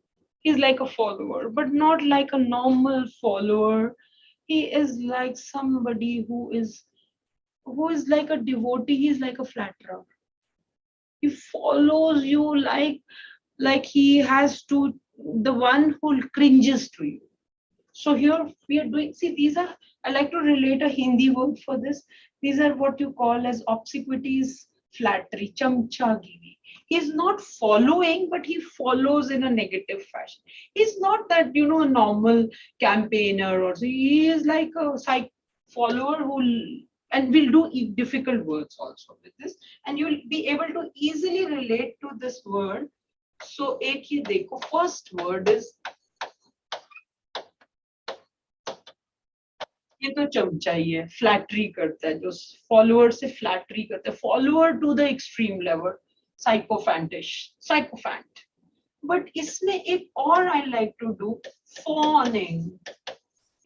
He's like a follower, but not like a normal follower. He is like somebody who is like a devotee. He's like a flatterer. He follows you like he has to, the one who cringes to you. So here we are doing, see, these are, I like to relate a Hindi word for this. These are what you call as obsequies, flattery, chamchagiri. He's not following, but he follows in a negative fashion. He's not that, a normal campaigner or so. He is like a follower who, and we'll do difficult words also with this, and you'll be able to easily relate to this word. So, ek hi dekho, first word is, ये तो चमचा ही है, flattery करता है, जो follower से flattery करता है, follower to the extreme level, sycophant. But इसमें एक और I like to do fawning.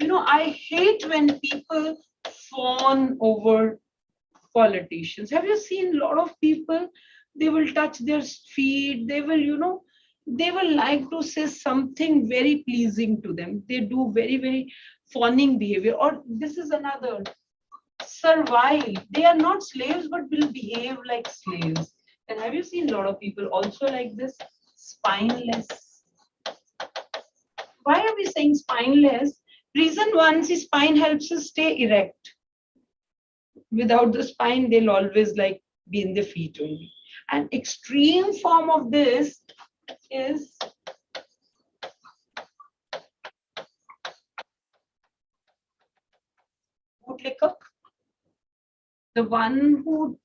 I hate when people fawn over politicians. Have you seen a lot of people? They will touch their feet. They will, they will like to say something very pleasing to them. They do very, very fawning behavior. Or this is another, servile. They are not slaves, but will behave like slaves. And have you seen a lot of people also like this? Spineless. Why are we saying spineless? Reason one, the spine helps us stay erect. Without the spine, they'll always like be in the feet only. An extreme form of this is bootlicker, the one who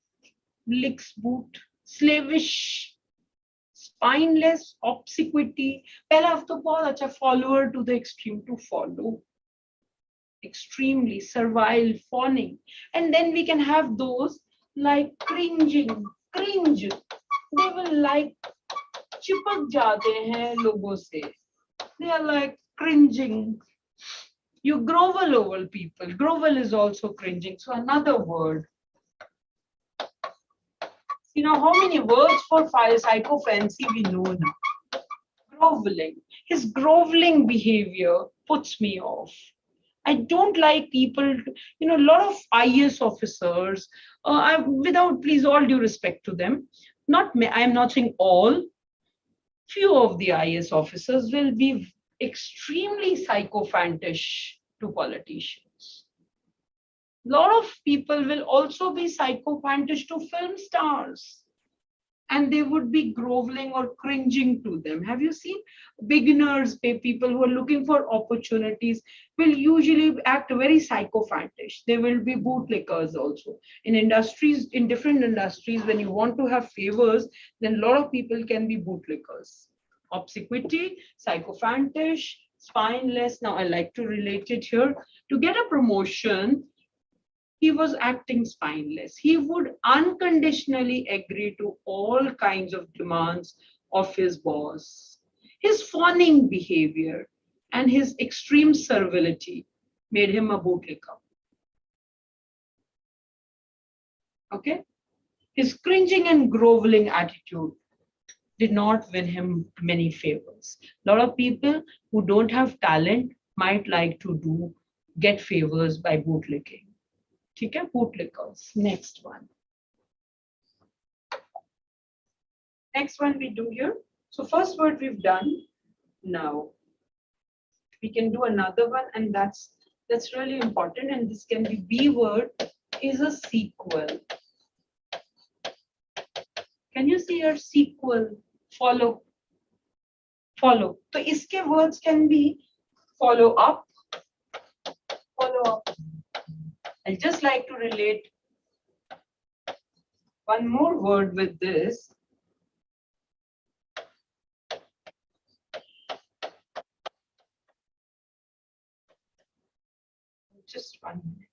licks boot, slavish, spineless, obsequity. पहला तो बहुत अच्छा, follower to the extreme, to follow. Extremely servile, fawning. And then we can have those like cringing, cringe. They will like चिपक जाते हैं लोगों से. They are like cringing. You grovel over people. Grovel is also cringing. So another word. How many words for psychophancy we know now. Groveling. His groveling behavior puts me off. I don't like people, a lot of IAS officers, without, please, all due respect to them, I am not saying all, few of the IAS officers will be extremely sycophantish to politicians. A lot of people will also be sycophantish to film stars, and they would be groveling or cringing to them. Have you seen beginners, people who are looking for opportunities will usually act very sycophantish. They will be bootlickers also. In industries, in different industries, when you want to have favors, then a lot of people can be bootlickers. Obsequity, sycophantish, spineless. Now I like to relate it here. To get a promotion, he was acting spineless. He would unconditionally agree to all kinds of demands of his boss. His fawning behavior and his extreme servility made him a bootlicker. Okay? His cringing and groveling attitude did not win him many favors. A lot of people who don't have talent might like to get favors by bootlicking. Okay, bootlickers. Next one. Next one we do here. So first word we've done. Now we can do another one, and that's really important. And this can be B word is a sequel. Can you see your sequel? Follow. Follow. So iske words can be follow up. Follow up. I just like to relate one more word with this. Just 1 minute.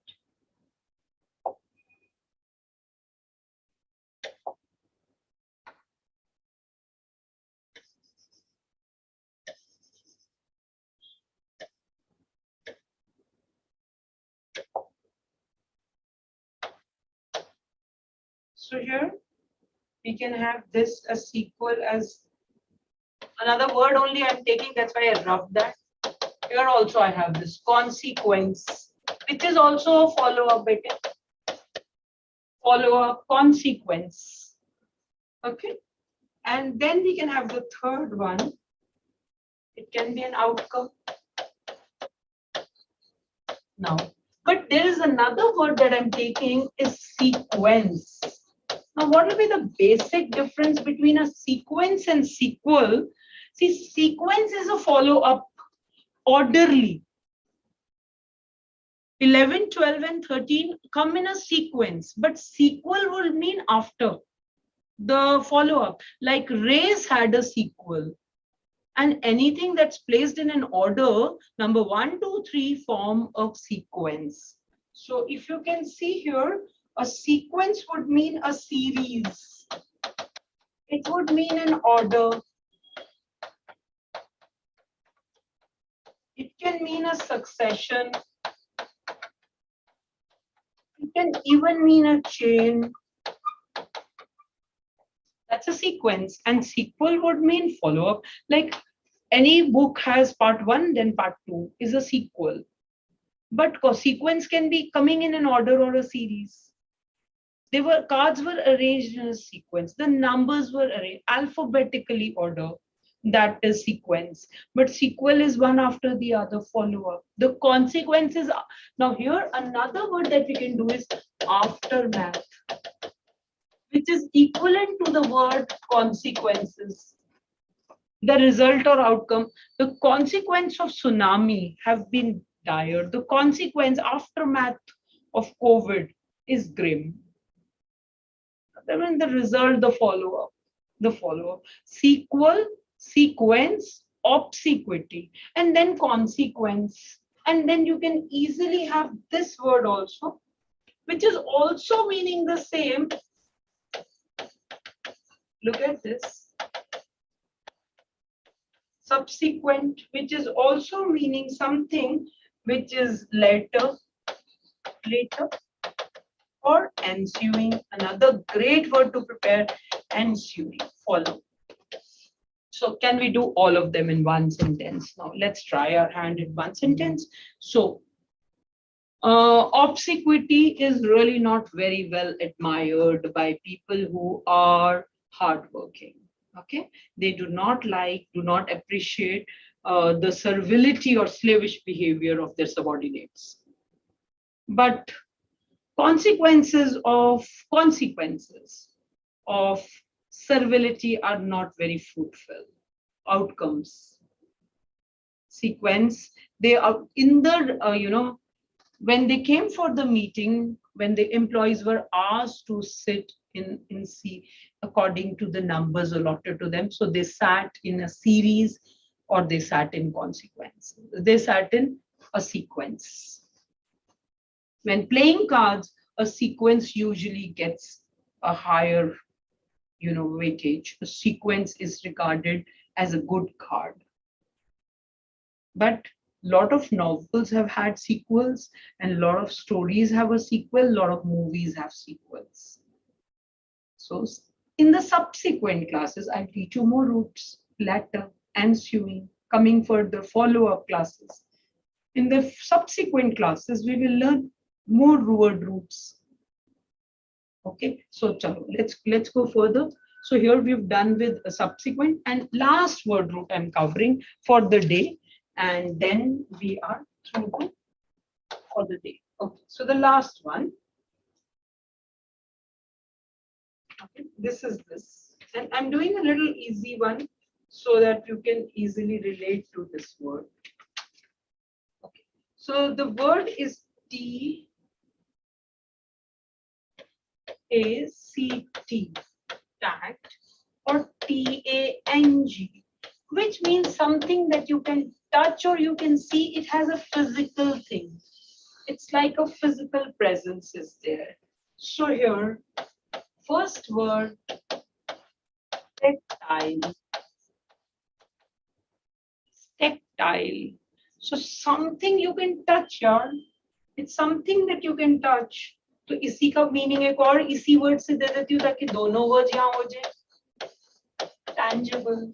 So here we can have this as sequel as another word only I'm taking, that's why I rubbed that. Here also I have this consequence, which is also a follow-up, follow-up consequence. Okay. And then we can have the third one. It can be an outcome. Now, but there is another word that I'm taking is sequence. Now, what will be the basic difference between a sequence and sequel? See, sequence is a follow-up, orderly. 11, 12, and 13 come in a sequence, but sequel will mean after the follow-up. Like race had a sequel. And anything that's placed in an order, number 1, 2, 3 form a sequence. So if you can see here, a sequence would mean a series. It would mean an order. It can mean a succession. It can even mean a chain. That's a sequence. And sequel would mean follow-up. Like any book has part 1, then part 2 is a sequel. But sequence can be coming in an order or a series. Cards were arranged in a sequence. The numbers were arranged alphabetically order. That is sequence. But sequel is one after the other, follow-up. The consequences. Now here another word that we can do is aftermath, which is equivalent to the word consequences. The result or outcome. The consequence of tsunami have been dire. The consequence, aftermath of COVID is grim. Then the result, the follow-up. The follow-up. Sequel, sequence, obsequity, and then consequence. And then you can easily have this word also, which is also meaning the same. Look at this. Subsequent, which is also meaning something which is later, or ensuing. Another great word to prepare, ensuing, follow. So can we do all of them in one sentence? Now let's try our hand in one sentence. So obsequity is really not very well admired by people who are hardworking. Okay, they do not like, do not appreciate the servility or slavish behavior of their subordinates. But consequences of servility are not very fruitful. Outcomes, sequence, they are in the when they came for the meeting, when the employees were asked to sit in C according to the numbers allotted to them, so they sat in a series or they sat in consequence. They sat in a sequence. When playing cards, a sequence usually gets a higher weightage. A sequence is regarded as a good card. But a lot of novels have had sequels, and a lot of stories have a sequel, a lot of movies have sequels. So in the subsequent classes, I'll teach you more roots, latter, ensuing, coming further, follow-up classes. In the subsequent classes, we will learn more word roots. Okay, so let's go further. So here we've done with a subsequent, and last word root I'm covering for the day, and then we are through for the day. Okay, so the last one. Okay, this is this, and I'm doing a little easy one so that you can easily relate to this word. Okay, so the word is T-A-C-T, tact, or T-A-N-G, which means something that you can touch or you can see. It has a physical thing. It's like a physical presence is there. So here, first word, tactile. Tactile. So something you can touch, yaar. It's something that you can touch. तो इसी का meaning एक और इसी word से दे देती हूँ ताकि दोनों वर्ड यहाँ हो जाए. Tangible.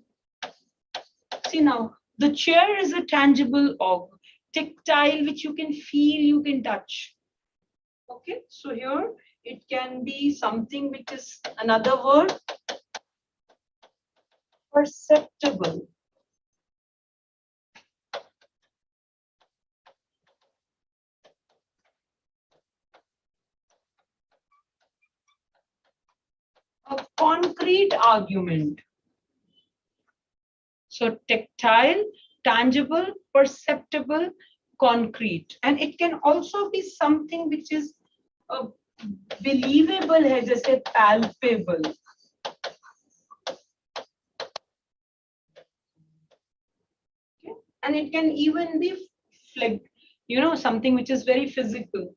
See now, the chair is a tangible object. Tactile, which you can feel, you can touch. Okay, so here it can be something which is another word, perceptible. A concrete argument. So tactile, tangible, perceptible, concrete. And it can also be something which is believable, hai, jaise palpable. Okay. And it can even be something which is very physical.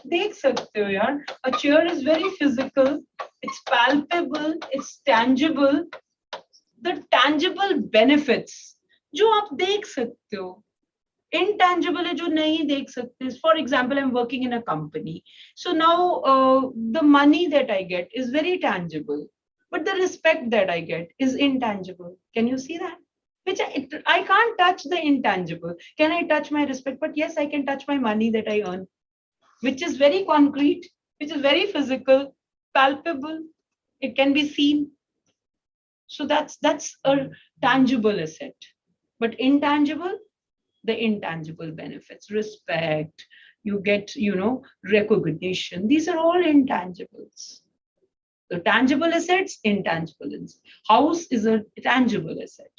देख सकते हो यार, a chair is very physical, it's palpable, it's tangible. The tangible benefits जो आप देख सकते हो, intangible है जो नहीं देख सकते. For example, I'm working in a company, so now the money that I get is very tangible, but the respect that I get is intangible. Can you see that? Which I can't touch the intangible. Can I touch my respect? But yes, I can touch my money that I earn, which is very concrete, which is very physical, palpable. It can be seen. So that's a tangible asset. But intangible, the intangible benefits, respect, you get, recognition. These are all intangibles. The tangible assets, intangibles. House is a tangible asset,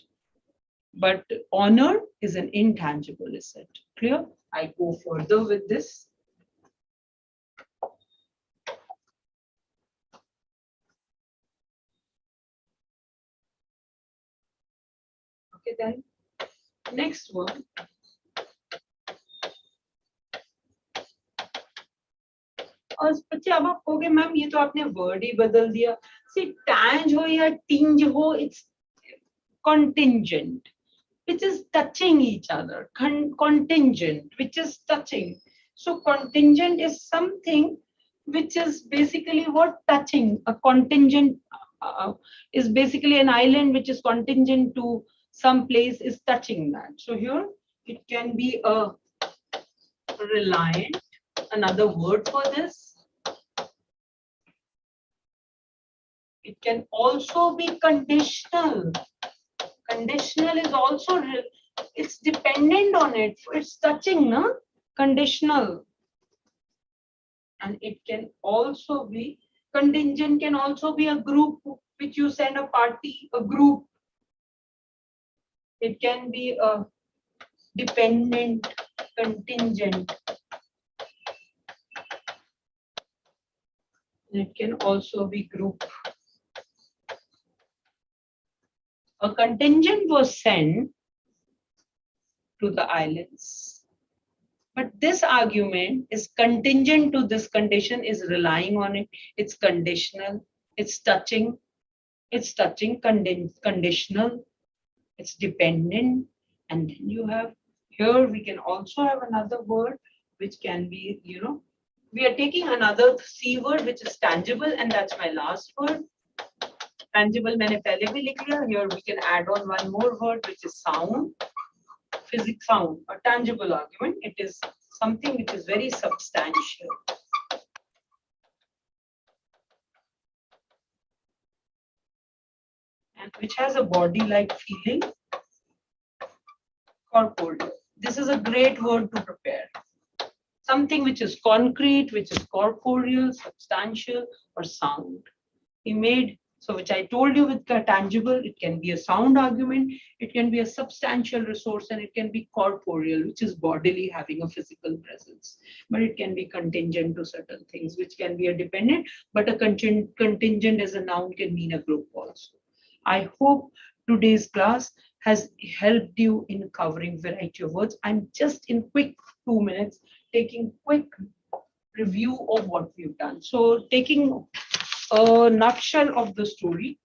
but honor is an intangible asset. Clear? I go further with this. Okay, then next one. और बच्चे अब आप कहोगे ma'am ये तो आपने word ही बदल दिया. See, tange हो या tinge हो, it's contingent, which is touching each other. Contingent, which is touching. So contingent is something which is basically what touching. A contingent is basically an island which is contingent to some place is touching that. So here it can be a reliant, another word for this. It can also be conditional. Conditional is also, it's dependent on it. It's touching, no? Conditional. And it can also be, contingent can also be a group which you send a party, a group. It can be a dependent, contingent. It can also be group. A contingent was sent to the islands. But this argument is contingent to this condition, is relying on it. It's conditional. It's touching. It's touching, conditional. It's dependent. And then you have, here we can also have another word which can be, you know, we are taking another C word which is tangible, and that's my last word. Tangible मैंने पहले भी लिख लिया. Here we can add on one more word which is sound. Physics sound, a tangible argument. It is something which is very substantial. And which has a body-like feeling. Corporeal. This is a great word to prepare. Something which is concrete, which is corporeal, substantial, or sound. He made, so which I told you with tangible, it can be a sound argument, it can be a substantial resource, and it can be corporeal, which is bodily, having a physical presence. But it can be contingent to certain things, which can be a dependent, but a contingent as a noun can mean a group also. I hope today's class has helped you in covering variety of words. I'm just in quick 2 minutes taking quick review of what we've done. So taking a nutshell of the story.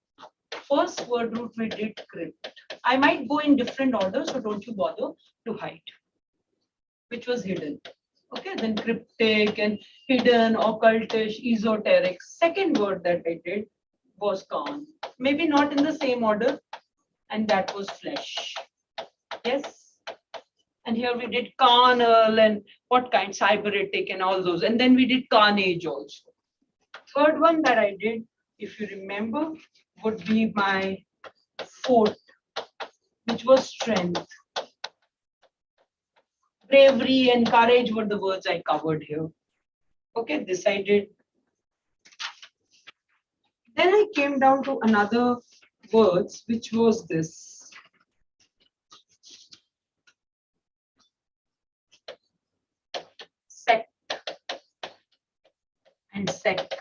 First word root we did crypt. I might go in different order, so don't you bother to hide. Which was hidden. Okay, then cryptic and hidden, occultish, esoteric. Second word that I did was Khan. Maybe not in the same order, and that was flesh. Yes. And here we did carnal and what kind, cybernetic and all those. And then we did carnage also. Third one that I did, if you remember, would be my fourth, which was strength. Bravery and courage were the words I covered here. Okay, this I did. Then I came down to another words, which was this. Sect and sect.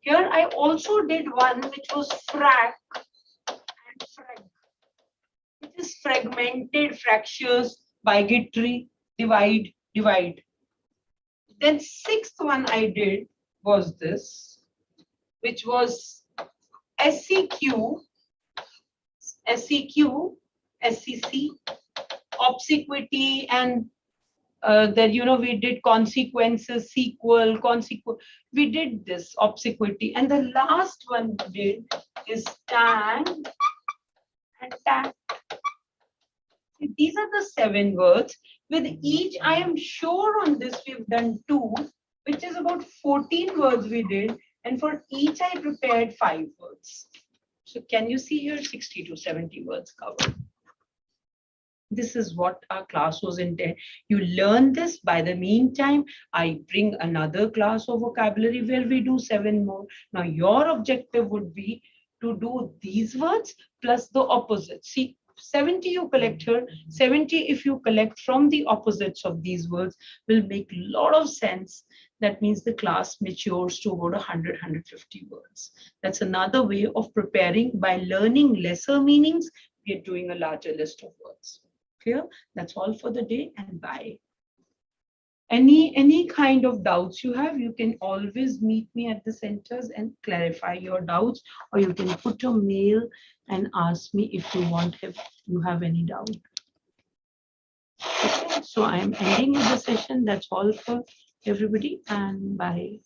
Here I also did one which was frac and frag, which is fragmented, fractious, bigotry, divide, divide. Then sixth one I did was this, which was SEQ, SCC, obsequity, and then, you know, we did consequences, sequel, consequence. We did this obsequity. And the last one we did is stand and tact. These are the 7 words. With each, I am sure on this we've done 2, which is about 14 words we did. And for each, I prepared 5 words. So can you see here 60 to 70 words covered? This is what our class was intended. You learn this. By the meantime, I bring another class of vocabulary where we do 7 more. Now, your objective would be to do these words plus the opposite. See, 70 you collect here, 70 if you collect from the opposites of these words will make a lot of sense. That means the class matures to about 100, 150 words. That's another way of preparing. By learning lesser meanings, we are doing a larger list of words. Clear? That's all for the day, and bye. Any kind of doubts you have, you can always meet me at the centers and clarify your doubts, or you can put a mail and ask me if you have any doubt. Okay, so I am ending the session. That's all for everybody, and bye.